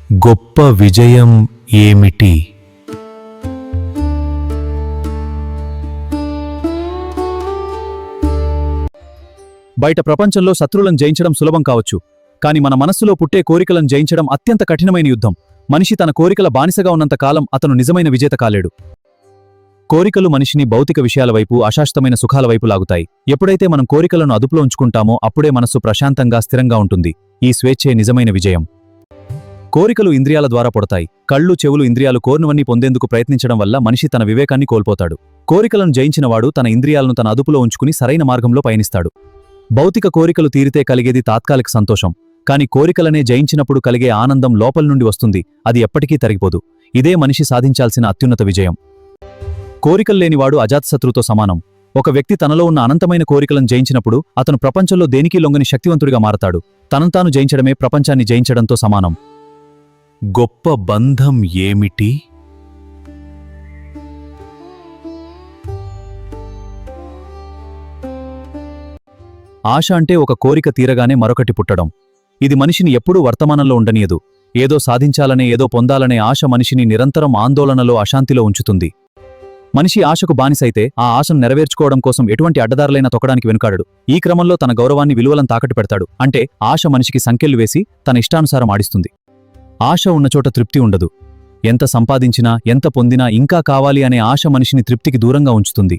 గొప్ప విజయం ఏమిటి? బయట ప్రపంచంలో శత్రువులను జయించడం సులభం కావచ్చు, కాని మన మనస్సులో పుట్టే కోరికలను జయించడం అత్యంత కఠినమైన యుద్ధం. మనిషి తన కోరికల బానిసగా ఉన్నంత కాలం అతను నిజమైన విజేత కాలేడు. కోరికలు మనిషిని భౌతిక విషయాల వైపు, అశాశ్వతమైన సుఖాల వైపు లాగుతాయి. ఎప్పుడైతే మనం కోరికలను అదుపులో ఉంచుకుంటామో అప్పుడే మనస్సు ప్రశాంతంగా, స్థిరంగా ఉంటుంది. ఈ స్వేచ్ఛే నిజమైన విజయం. కోరికలు ఇంద్రియాల ద్వారా పుడతాయి. కళ్ళు, చెవులు, ఇంద్రియాలు కోరినవన్నీ పొందేందుకు ప్రయత్నించడం వల్ల మనిషి తన వివేకాన్ని కోల్పోతాడు. కోరికలను జయించినవాడు తన ఇంద్రియాలను తన అదుపులో ఉంచుకుని సరైన మార్గంలో పయనిస్తాడు. భౌతిక కోరికలు తీరితే కలిగేది తాత్కాలిక సంతోషం, కాని కోరికలనే జయించినప్పుడు కలిగే ఆనందం లోపల నుండి వస్తుంది. అది ఎప్పటికీ తరిగిపోదు. ఇదే మనిషి సాధించాల్సిన అత్యున్నత విజయం. కోరికల్లేనివాడు అజాతశత్రువుతో సమానం. ఒక వ్యక్తి తనలో ఉన్న అనంతమైన కోరికలను జయించినప్పుడు అతను ప్రపంచంలో దేనికి లొంగని శక్తివంతుడిగా మారతాడు. తనను తాను జయించడమే ప్రపంచాన్ని జయించడంతో సమానం. గొప్ప బంధం ఏమిటి? ఆశ అంటే ఒక కోరిక తీరగానే మరొకటి పుట్టడం. ఇది మనిషిని ఎప్పుడూ వర్తమానంలో ఉండనీయదు. ఏదో సాధించాలనే, ఏదో పొందాలనే ఆశ మనిషిని నిరంతరం ఆందోళనలో, అశాంతిలో ఉంచుతుంది. మనిషి ఆశకు బానిసైతే ఆ ఆశను నెరవేర్చుకోవడం కోసం ఎటువంటి అడ్డదారులైనా తొక్కడానికి వెనుకాడడు. ఈ క్రమంలో తన గౌరవాన్ని, విలువలను తాకట్టు పెడతాడు. అంటే ఆశ మనిషికి సంకెళ్లు వేసి తన ఇష్టానుసారం ఆడిస్తుంది. ఆశ ఉన్నచోట తృప్తి ఉండదు. ఎంత సంపాదించినా, ఎంత పొందినా ఇంకా కావాలి అనే ఆశ మనిషిని తృప్తికి దూరంగా ఉంచుతుంది.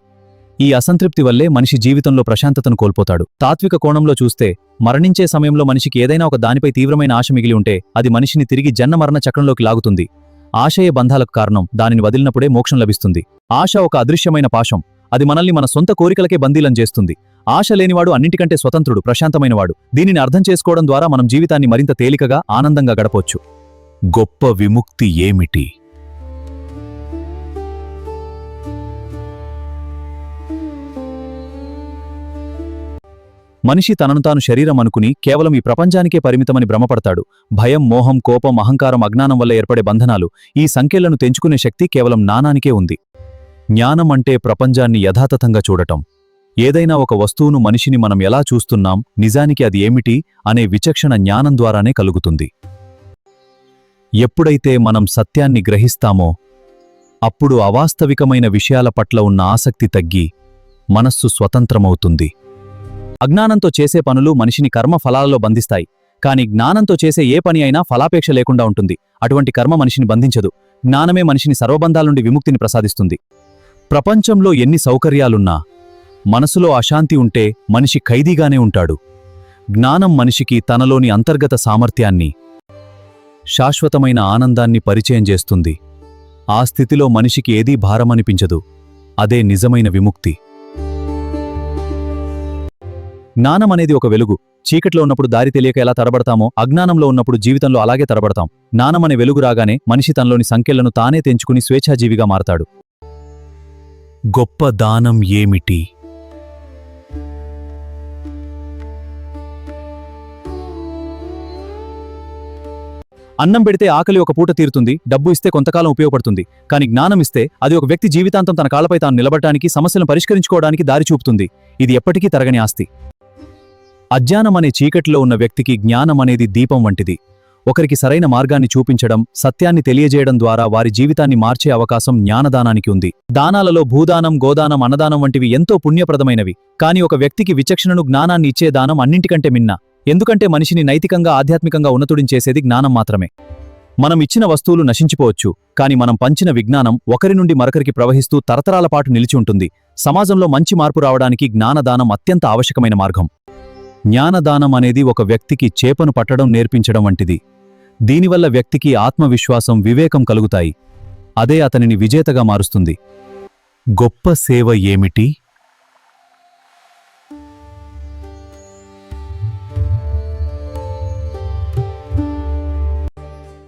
ఈ అసంతృప్తి వల్లే మనిషి జీవితంలో ప్రశాంతతను కోల్పోతాడు. తాత్విక కోణంలో చూస్తే మరణించే సమయంలో మనిషికి ఏదైనా ఒక దానిపై తీవ్రమైన ఆశ మిగిలి ఉంటే అది మనిషిని తిరిగి జన్మమరణ చక్రంలోకి లాగుతుంది. ఆశయే బంధాలకు కారణం. దానిని వదిలినప్పుడే మోక్షం లభిస్తుంది. ఆశ ఒక అదృశ్యమైన పాశం. అది మనల్ని మన సొంత కోరికలకే బందీలం చేస్తుంది. ఆశ లేనివాడు అన్నింటికంటే స్వతంత్రుడు, ప్రశాంతమైనవాడు. దీనిని అర్థం చేసుకోవడం ద్వారా మనం జీవితాన్ని మరింత తేలికగా, ఆనందంగా గడపొచ్చు. గొప్ప విముక్తి ఏమిటి? మనిషి తనను తాను శరీరం అనుకుని కేవలం ఈ ప్రపంచానికే పరిమితమని భ్రమపడతాడు. భయం, మోహం, కోపం, అహంకారం, అజ్ఞానం వల్ల ఏర్పడే బంధనాలు, ఈ సంఖ్యలను తెంచుకునే శక్తి కేవలం జ్ఞానానికే ఉంది. జ్ఞానం అంటే ప్రపంచాన్ని యథాతథంగా చూడటం. ఏదైనా ఒక వస్తువును, మనిషిని మనం ఎలా చూస్తున్నాం, నిజానికి అది ఏమిటి అనే విచక్షణ జ్ఞానం ద్వారానే కలుగుతుంది. ఎప్పుడైతే మనం సత్యాన్ని గ్రహిస్తామో అప్పుడు అవాస్తవికమైన విషయాల పట్ల ఉన్న ఆసక్తి తగ్గి మనస్సు స్వతంత్రమవుతుంది. అజ్ఞానంతో చేసే పనులు మనిషిని కర్మ ఫలాలలో బంధిస్తాయి. కాని జ్ఞానంతో చేసే ఏ పని అయినా ఫలాపేక్ష లేకుండా ఉంటుంది. అటువంటి కర్మ మనిషిని బంధించదు. జ్ఞానమే మనిషిని సర్వబంధాల నుండి విముక్తిని ప్రసాదిస్తుంది. ప్రపంచంలో ఎన్ని సౌకర్యాలున్నా మనసులో అశాంతి ఉంటే మనిషి ఖైదీగానే ఉంటాడు. జ్ఞానం మనిషికి తనలోని అంతర్గత సామర్థ్యాన్ని, శాశ్వతమైన ఆనందాన్ని పరిచయం చేస్తుంది. ఆ స్థితిలో మనిషికి ఏదీ భారమనిపించదు. అదే నిజమైన విముక్తి. జ్ఞానం అనేది ఒక వెలుగు. చీకట్లో ఉన్నప్పుడు దారి తెలియక ఎలా తడబడతామో, అజ్ఞానంలో ఉన్నప్పుడు జీవితంలో అలాగే తడబడతాం. జ్ఞానం అనే వెలుగు రాగానే మనిషి తనలోని సంఖ్యలను తానే తెంచుకుని స్వేచ్ఛాజీవిగా మారతాడు. గొప్ప దానం ఏమిటి? అన్నం పెడితే ఆకలి ఒక పూట తీరుతుంది. డబ్బు ఇస్తే కొంతకాలం ఉపయోగపడుతుంది. కాని జ్ఞానం ఇస్తే అది ఒక వ్యక్తి జీవితాంతం తన కాళ్లపై తాను నిలబడటానికి, సమస్యలను పరిష్కరించుకోవడానికి దారి చూపుతుంది. ఇది ఎప్పటికీ తరగని ఆస్తి. అజ్ఞానం అనే చీకటిలో ఉన్న వ్యక్తికి జ్ఞానం అనేది దీపం వంటిది. ఒకరికి సరైన మార్గాన్ని చూపించడం, సత్యాన్ని తెలియజేయడం ద్వారా వారి జీవితాన్ని మార్చే అవకాశం జ్ఞానదానానికి ఉంది. దానాలలో భూదానం, గోదానం, అన్నదానం వంటివి ఎంతో పుణ్యప్రదమైనవి. కాని ఒక వ్యక్తికి విచక్షణను, జ్ఞానాన్ని ఇచ్చే దానం అన్నింటికంటే మిన్న. ఎందుకంటే మనిషిని నైతికంగా, ఆధ్యాత్మికంగా ఉన్నతుడించేసేది జ్ఞానం మాత్రమే. మనం ఇచ్చిన వస్తువులు నశించిపోవచ్చు, కాని మనం పంచిన విజ్ఞానం ఒకరి నుండి మరొకరికి ప్రవహిస్తూ తరతరాల పాటు నిలిచి ఉంటుంది. సమాజంలో మంచి మార్పు రావడానికి జ్ఞానదానం అత్యంత ఆవశ్యకమైన మార్గం. జ్ఞానదానం అనేది ఒక వ్యక్తికి చేపను పట్టడం నేర్పించడం వంటిది. దీనివల్ల వ్యక్తికి ఆత్మవిశ్వాసం, వివేకం కలుగుతాయి. అదే అతనిని విజేతగా మారుస్తుంది. గొప్ప సేవ ఏమిటి?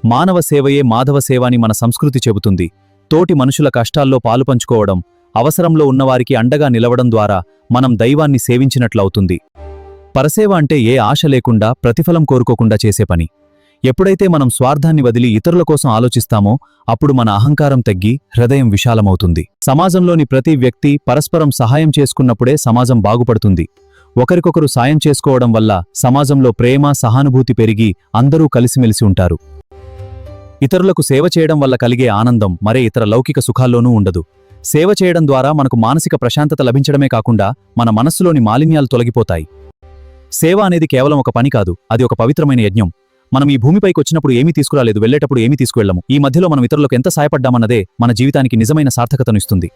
మానవ సేవయే మాధవ సేవ అని మన సంస్కృతి చెబుతుంది. తోటి మనుషుల కష్టాల్లో పాలుపంచుకోవడం, అవసరంలో ఉన్నవారికి అండగా నిలవడం ద్వారా మనం దైవాన్ని సేవించినట్లవుతుంది. పరసేవ అంటే ఏ ఆశ లేకుండా, ప్రతిఫలం కోరుకోకుండా చేసే పని. ఎప్పుడైతే మనం స్వార్థాన్ని వదిలి ఇతరుల కోసం ఆలోచిస్తామో అప్పుడు మన అహంకారం తగ్గి హృదయం విశాలమవుతుంది. సమాజంలోని ప్రతి వ్యక్తి పరస్పరం సహాయం చేసుకున్నప్పుడే సమాజం బాగుపడుతుంది. ఒకరికొకరు సాయం చేసుకోవడం వల్ల సమాజంలో ప్రేమ, సహానుభూతి పెరిగి అందరూ కలిసిమెలిసి ఉంటారు. ఇతరులకు సేవ చేయడం వల్ల కలిగే ఆనందం మరే ఇతర లౌకిక సుఖాల్లోనూ ఉండదు. సేవ చేయడం ద్వారా మనకు మానసిక ప్రశాంతత లభించడమే కాకుండా మన మనస్సులోని మాలిన్యాలు తొలగిపోతాయి. సేవ అనేది కేవలం ఒక పని కాదు, అది ఒక పవిత్రమైన యజ్ఞం. మనం ఈ భూమిపైకి వచ్చినప్పుడు ఏమీ తీసుకురాలేదు, వెళ్లేటప్పుడు ఏమీ తీసుకువెళ్ళము. ఈ మధ్యలో మనం ఇతరులకు ఎంత సాయపడ్డామన్నదే మన జీవితానికి నిజమైన సార్థకతను ఇస్తుంది.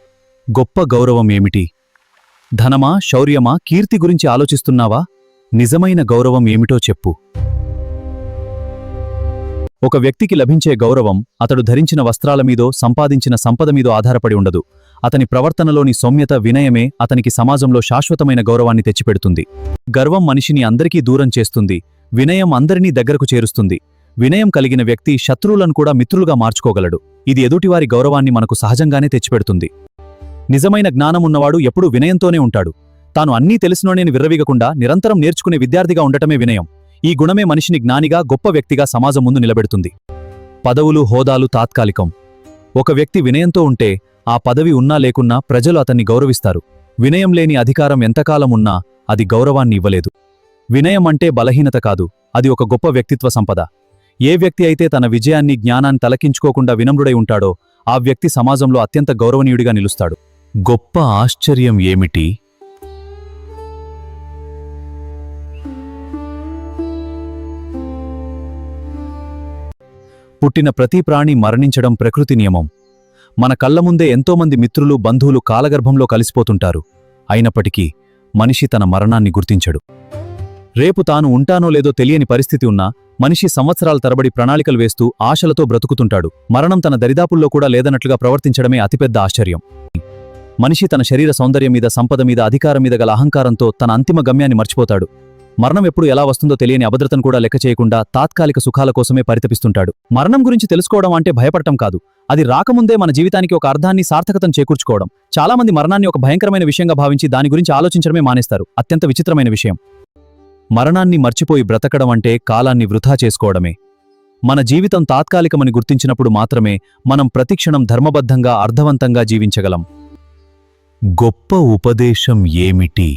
గొప్ప గౌరవం ఏమిటి? ధనమా, శౌర్యమా, కీర్తి గురించి ఆలోచిస్తున్నావా? నిజమైన గౌరవం ఏమిటో చెప్పు. ఒక వ్యక్తికి లభించే గౌరవం అతడు ధరించిన వస్త్రాల మీదో సంపాదించిన సంపద మీదో ఆధారపడి ఉండదు. అతని ప్రవర్తనలోని సౌమ్యత, వినయమే అతనికి సమాజంలో శాశ్వతమైన గౌరవాన్ని తెచ్చిపెడుతుంది. గర్వం మనిషిని అందరికీ దూరం చేస్తుంది, వినయం అందరినీ దగ్గరకు చేరుస్తుంది. వినయం కలిగిన వ్యక్తి శత్రువులను కూడా మిత్రులుగా మార్చుకోగలడు. ఇది ఎదుటివారి గౌరవాన్ని మనకు సహజంగానే తెచ్చిపెడుతుంది. నిజమైన జ్ఞానం ఉన్నవాడు ఎప్పుడూ వినయంతోనే ఉంటాడు. తాను అన్నీ తెలిసినోనేని విర్రవీగకుండా నిరంతరం నేర్చుకునే విద్యార్థిగా ఉండటమే వినయం. ఈ గుణమే మనిషిని జ్ఞానిగా, గొప్ప వ్యక్తిగా సమాజం ముందు నిలబెడుతుంది. పదవులు, హోదాలు తాత్కాలికం. ఒక వ్యక్తి వినయంతో ఉంటే ఆ పదవి ఉన్నా లేకున్నా ప్రజలు అతన్ని గౌరవిస్తారు. వినయం లేని అధికారం ఎంతకాలం ఉన్నా అది గౌరవాన్ని ఇవ్వలేదు. వినయం అంటే బలహీనత కాదు, అది ఒక గొప్ప వ్యక్తిత్వ సంపద. ఏ వ్యక్తి అయితే తన విజయాన్ని, జ్ఞానాన్ని తలకించుకోకుండా వినమ్రుడై ఉంటాడో ఆ వ్యక్తి సమాజంలో అత్యంత గౌరవనీయుడిగా నిలుస్తాడు. గొప్ప ఆశ్చర్యం ఏమిటి? పుట్టిన ప్రతి ప్రాణి మరణించడం ప్రకృతి నియమం. మన కళ్ల ముందే ఎంతోమంది మిత్రులు, బంధువులు కాలగర్భంలో కలిసిపోతుంటారు. అయినప్పటికీ మనిషి తన మరణాన్ని గుర్తించడు. రేపు తాను ఉంటానో లేదో తెలియని పరిస్థితి ఉన్నా మనిషి సంవత్సరాల తరబడి ప్రణాళికలు వేస్తూ ఆశలతో బ్రతుకుతుంటాడు. మరణం తన దరిదాపుల్లో కూడా లేదన్నట్లుగా ప్రవర్తించడమే అతిపెద్ద ఆశ్చర్యం. మనిషి తన శరీర సౌందర్యం మీద, సంపద మీద, అధికారం మీద గల అహంకారంతో తన అంతిమ గమ్యాన్ని మర్చిపోతాడు. మరణం ఎప్పుడు ఎలా వస్తుందో తెలియని అభద్రతను కూడా లెక్క చేయకుండా తాత్కాలిక సుఖాల కోసమే పరితపిస్తుంటాడు. మరణం గురించి తెలుసుకోవడం అంటే భయపడటం కాదు, అది రాకముందే మన జీవితానికి ఒక అర్థాన్ని, సార్థకతను చేకూర్చుకోవడం. చాలామంది మరణాన్ని ఒక భయంకరమైన విషయంగా భావించి దాని గురించి ఆలోచించడమే మానేస్తారు. అత్యంత విచిత్రమైన విషయం. మరణాన్ని మర్చిపోయి బ్రతకడం అంటే కాలాన్ని వృధా చేసుకోవడమే. మన జీవితం తాత్కాలికమని గుర్తించినప్పుడు మాత్రమే మనం ప్రతిక్షణం ధర్మబద్ధంగా, అర్థవంతంగా జీవించగలం. గొప్ప ఉపదేశం ఏమిటి?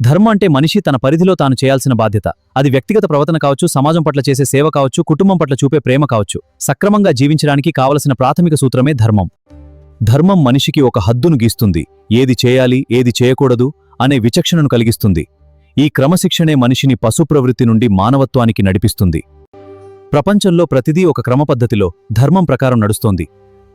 ధర్మం అంటే మనిషి తన పరిధిలో తాను చేయాల్సిన బాధ్యత. అది వ్యక్తిగత ప్రవర్తన కావచ్చు, సమాజం పట్ల చేసే సేవ కావచ్చు, కుటుంబం పట్ల చూపే ప్రేమ కావచ్చు. సక్రమంగా జీవించడానికి కావలసిన ప్రాథమిక సూత్రమే ధర్మం. ధర్మం మనిషికి ఒక హద్దును గీస్తుంది. ఏది చేయాలి, ఏది చేయకూడదు అనే విచక్షణను కలిగిస్తుంది. ఈ క్రమశిక్షణే మనిషిని పశు ప్రవృత్తి నుండి మానవత్వానికి నడిపిస్తుంది. ప్రపంచంలో ప్రతిదీ ఒక క్రమపద్ధతిలో, ధర్మం ప్రకారం నడుస్తోంది.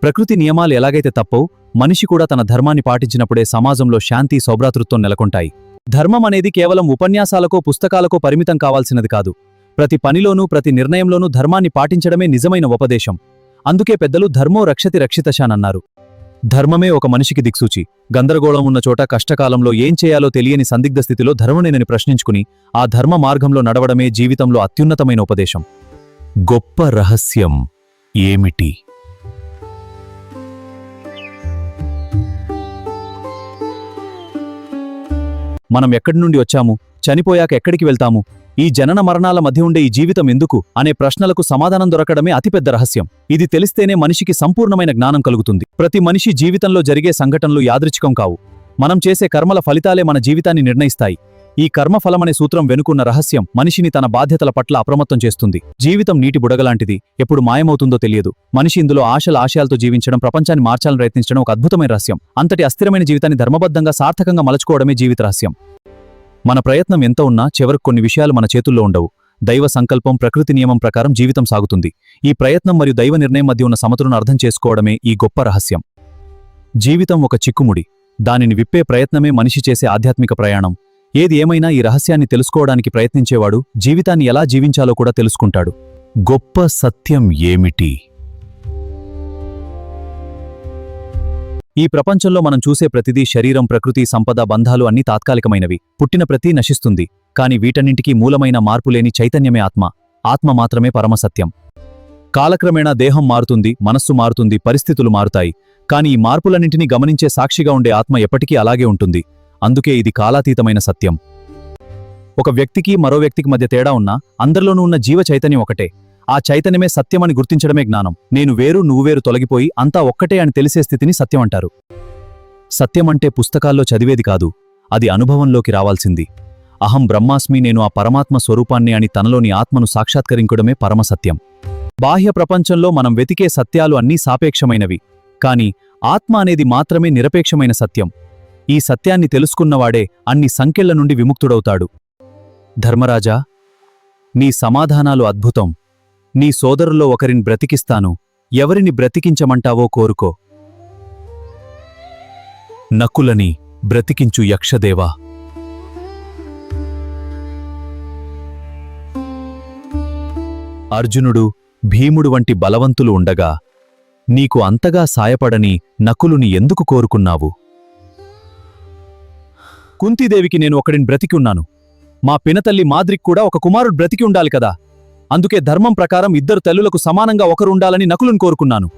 ప్రకృతి నియమాలు ఎలాగైతే తప్పవు, మనిషి కూడా తన ధర్మాన్ని పాటించినప్పుడే సమాజంలో శాంతి, సౌభ్రాతృత్వం నెలకొంటాయి. ధర్మం అనేది కేవలం ఉపన్యాసాలకో, పుస్తకాలకో పరిమితం కావాల్సినది కాదు. ప్రతి పనిలోనూ, ప్రతి నిర్ణయంలోనూ ధర్మాన్ని పాటించడమే నిజమైన ఉపదేశం. అందుకే పెద్దలు ధర్మో రక్షతి రక్షితశానన్నారు. ధర్మమే ఒక మనిషికి దిక్సూచి. గందరగోళం ఉన్న చోట, కష్టకాలంలో ఏం చేయాలో తెలియని సందిగ్ధ స్థితిలో ధర్మనేనని ప్రశ్నించుకుని ఆ ధర్మ మార్గంలో నడవడమే జీవితంలో అత్యున్నతమైన ఉపదేశం. గొప్ప రహస్యం ఏమిటి? మనం ఎక్కడి నుండి వచ్చాము, చనిపోయాక ఎక్కడికి వెళ్తాము, ఈ జనన మరణాల మధ్య ఉండే ఈ జీవితం ఎందుకు అనే ప్రశ్నలకు సమాధానం దొరకడమే అతిపెద్ద రహస్యం. ఇది తెలిస్తేనే మనిషికి సంపూర్ణమైన జ్ఞానం కలుగుతుంది. ప్రతి మనిషి జీవితంలో జరిగే సంఘటనలు యాదృచ్ఛికం కావు. మనం చేసే కర్మల ఫలితాలే మన జీవితాన్ని నిర్ణయిస్తాయి. ఈ కర్మఫలమనే సూత్రం వెనుకున్న రహస్యం మనిషిని తన బాధ్యతల పట్ల అప్రమత్తం చేస్తుంది. జీవితం నీటి బుడగలాంటిది, ఎప్పుడు మాయమవుతుందో తెలియదు. మనిషి ఇందులో ఆశయాలతో జీవించడం, ప్రపంచాన్ని మార్చాలని ప్రయత్నించడం ఒక అద్భుతమైన రహస్యం. అంతటి అస్థిరమైన జీవితాన్ని ధర్మబద్ధంగా, సార్థకంగా మలచుకోవడమే జీవిత రహస్యం. మన ప్రయత్నం ఎంత ఉన్నా చివరకు కొన్ని విషయాలు మన చేతుల్లో ఉండవు. దైవ సంకల్పం, ప్రకృతి నియమం ప్రకారం జీవితం సాగుతుంది. ఈ ప్రయత్నం మరియు దైవ నిర్ణయం మధ్య ఉన్న సమతులను అర్థం చేసుకోవడమే ఈ గొప్ప రహస్యం. జీవితం ఒక చిక్కుముడి, దానిని విప్పే ప్రయత్నమే మనిషి చేసే ఆధ్యాత్మిక ప్రయాణం. ఏది ఏమైనా ఈ రహస్యాన్ని తెలుసుకోవడానికి ప్రయత్నించేవాడు జీవితాన్ని ఎలా జీవించాలో కూడా తెలుసుకుంటాడు. గొప్ప సత్యం ఏమిటి? ఈ ప్రపంచంలో మనం చూసే ప్రతిదీ శరీరం, ప్రకృతి, సంపద, బంధాలు అన్నీ తాత్కాలికమైనవి. పుట్టిన ప్రతి నశిస్తుంది. కాని వీటన్నింటికీ మూలమైన మార్పులేని చైతన్యమే ఆత్మ. ఆత్మ మాత్రమే పరమసత్యం. కాలక్రమేణా దేహం మారుతుంది, మనస్సు మారుతుంది, పరిస్థితులు మారుతాయి. కాని ఈ మార్పులన్నింటినీ గమనించే సాక్షిగా ఉండే ఆత్మ ఎప్పటికీ అలాగే ఉంటుంది. అందుకే ఇది కాలాతీతమైన సత్యం. ఒక వ్యక్తికి మరో వ్యక్తికి మధ్య తేడా ఉన్నా అందరిలోనూ ఉన్న జీవ చైతన్యం ఒకటే. ఆ చైతన్యమే సత్యమని గుర్తించడమే జ్ఞానం. నేను వేరు, నువ్వు వేరు తొలగిపోయి అంతా ఒక్కటే అని తెలిసే స్థితిని సత్యం అంటారు. సత్యమంటే పుస్తకాల్లో చదివేది కాదు, అది అనుభవంలోకి రావాల్సింది. అహం బ్రహ్మాస్మి, నేను ఆ పరమాత్మ స్వరూపాన్ని అని తనలోని ఆత్మను సాక్షాత్కరించడమే పరమసత్యం. బాహ్య ప్రపంచంలో మనం వెతికే సత్యాలు అన్నీ సాపేక్షమైనవి, కాని ఆత్మ అనేది మాత్రమే నిరపేక్షమైన సత్యం. ఈ సత్యాన్ని తెలుసుకున్నవాడే అన్ని సంకెళ్ల నుండి విముక్తుడవుతాడు. ధర్మరాజా, నీ సమాధానాలు అద్భుతం. నీ సోదరుల్లో ఒకరిని బ్రతికిస్తాను, ఎవరిని బ్రతికించమంటావో కోరుకో. నకులని బ్రతికించు యక్షదేవా. అర్జునుడు, భీముడు వంటి బలవంతులు ఉండగా నీకు అంతగా సాయపడని నకులుని ఎందుకు కోరుకున్నావు? కుంతీదేవికి నేను ఒకడిని బ్రతికి ఉన్నాను. మా పినతల్లి మాద్రికి కూడా ఒక కుమారుడు బ్రతికి ఉండాలి కదా. అందుకే ధర్మం ప్రకారం ఇద్దరు తల్లులకు సమానంగా ఒకరు ఉండాలని నకులుని కోరుకున్నాను.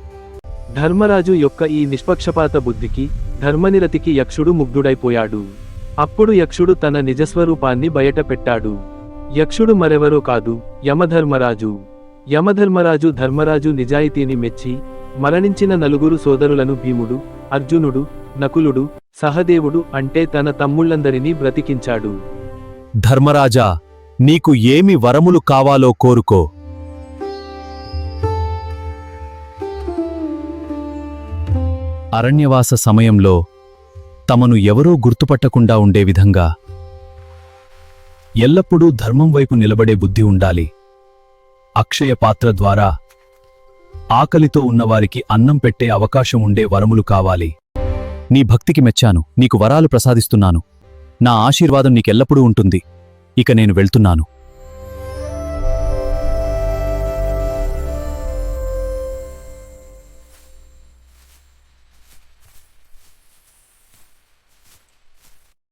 ధర్మరాజు యొక్క ఈ నిష్పక్షపాత బుద్ధికి, ధర్మనిరతికి యక్షుడు ముగ్ధుడైపోయాడు. అప్పుడు యక్షుడు తన నిజస్వరూపాన్ని బయటపెట్టాడు. యక్షుడు మరెవరో కాదు, యమధర్మరాజు. యమధర్మరాజు ధర్మరాజు నిజాయితీని మెచ్చి మరణించిన నలుగురు సోదరులను భీముడు, అర్జునుడు, నకులుడు, సహదేవుడు అంటే తన తమ్ముళ్లందరినీ బ్రతికించాడు. ధర్మరాజా, నీకు ఏమి వరములు కావాలో కోరుకో. అరణ్యవాస సమయంలో తమను ఎవరూ గుర్తుపట్టకుండా ఉండే విధంగా ఎల్లప్పుడూ ధర్మం వైపు నిలబడే బుద్ధి ఉండాలి. అక్షయ పాత్ర ద్వారా ఆకలితో ఉన్నవారికి అన్నం పెట్టే అవకాశం ఉండే వరములు కావాలి. నీ భక్తికి మెచ్చాను, నీకు వరాలు ప్రసాదిస్తున్నాను. నా ఆశీర్వాదం నీకెల్లప్పుడూ ఉంటుంది. ఇక నేను వెళ్తున్నాను.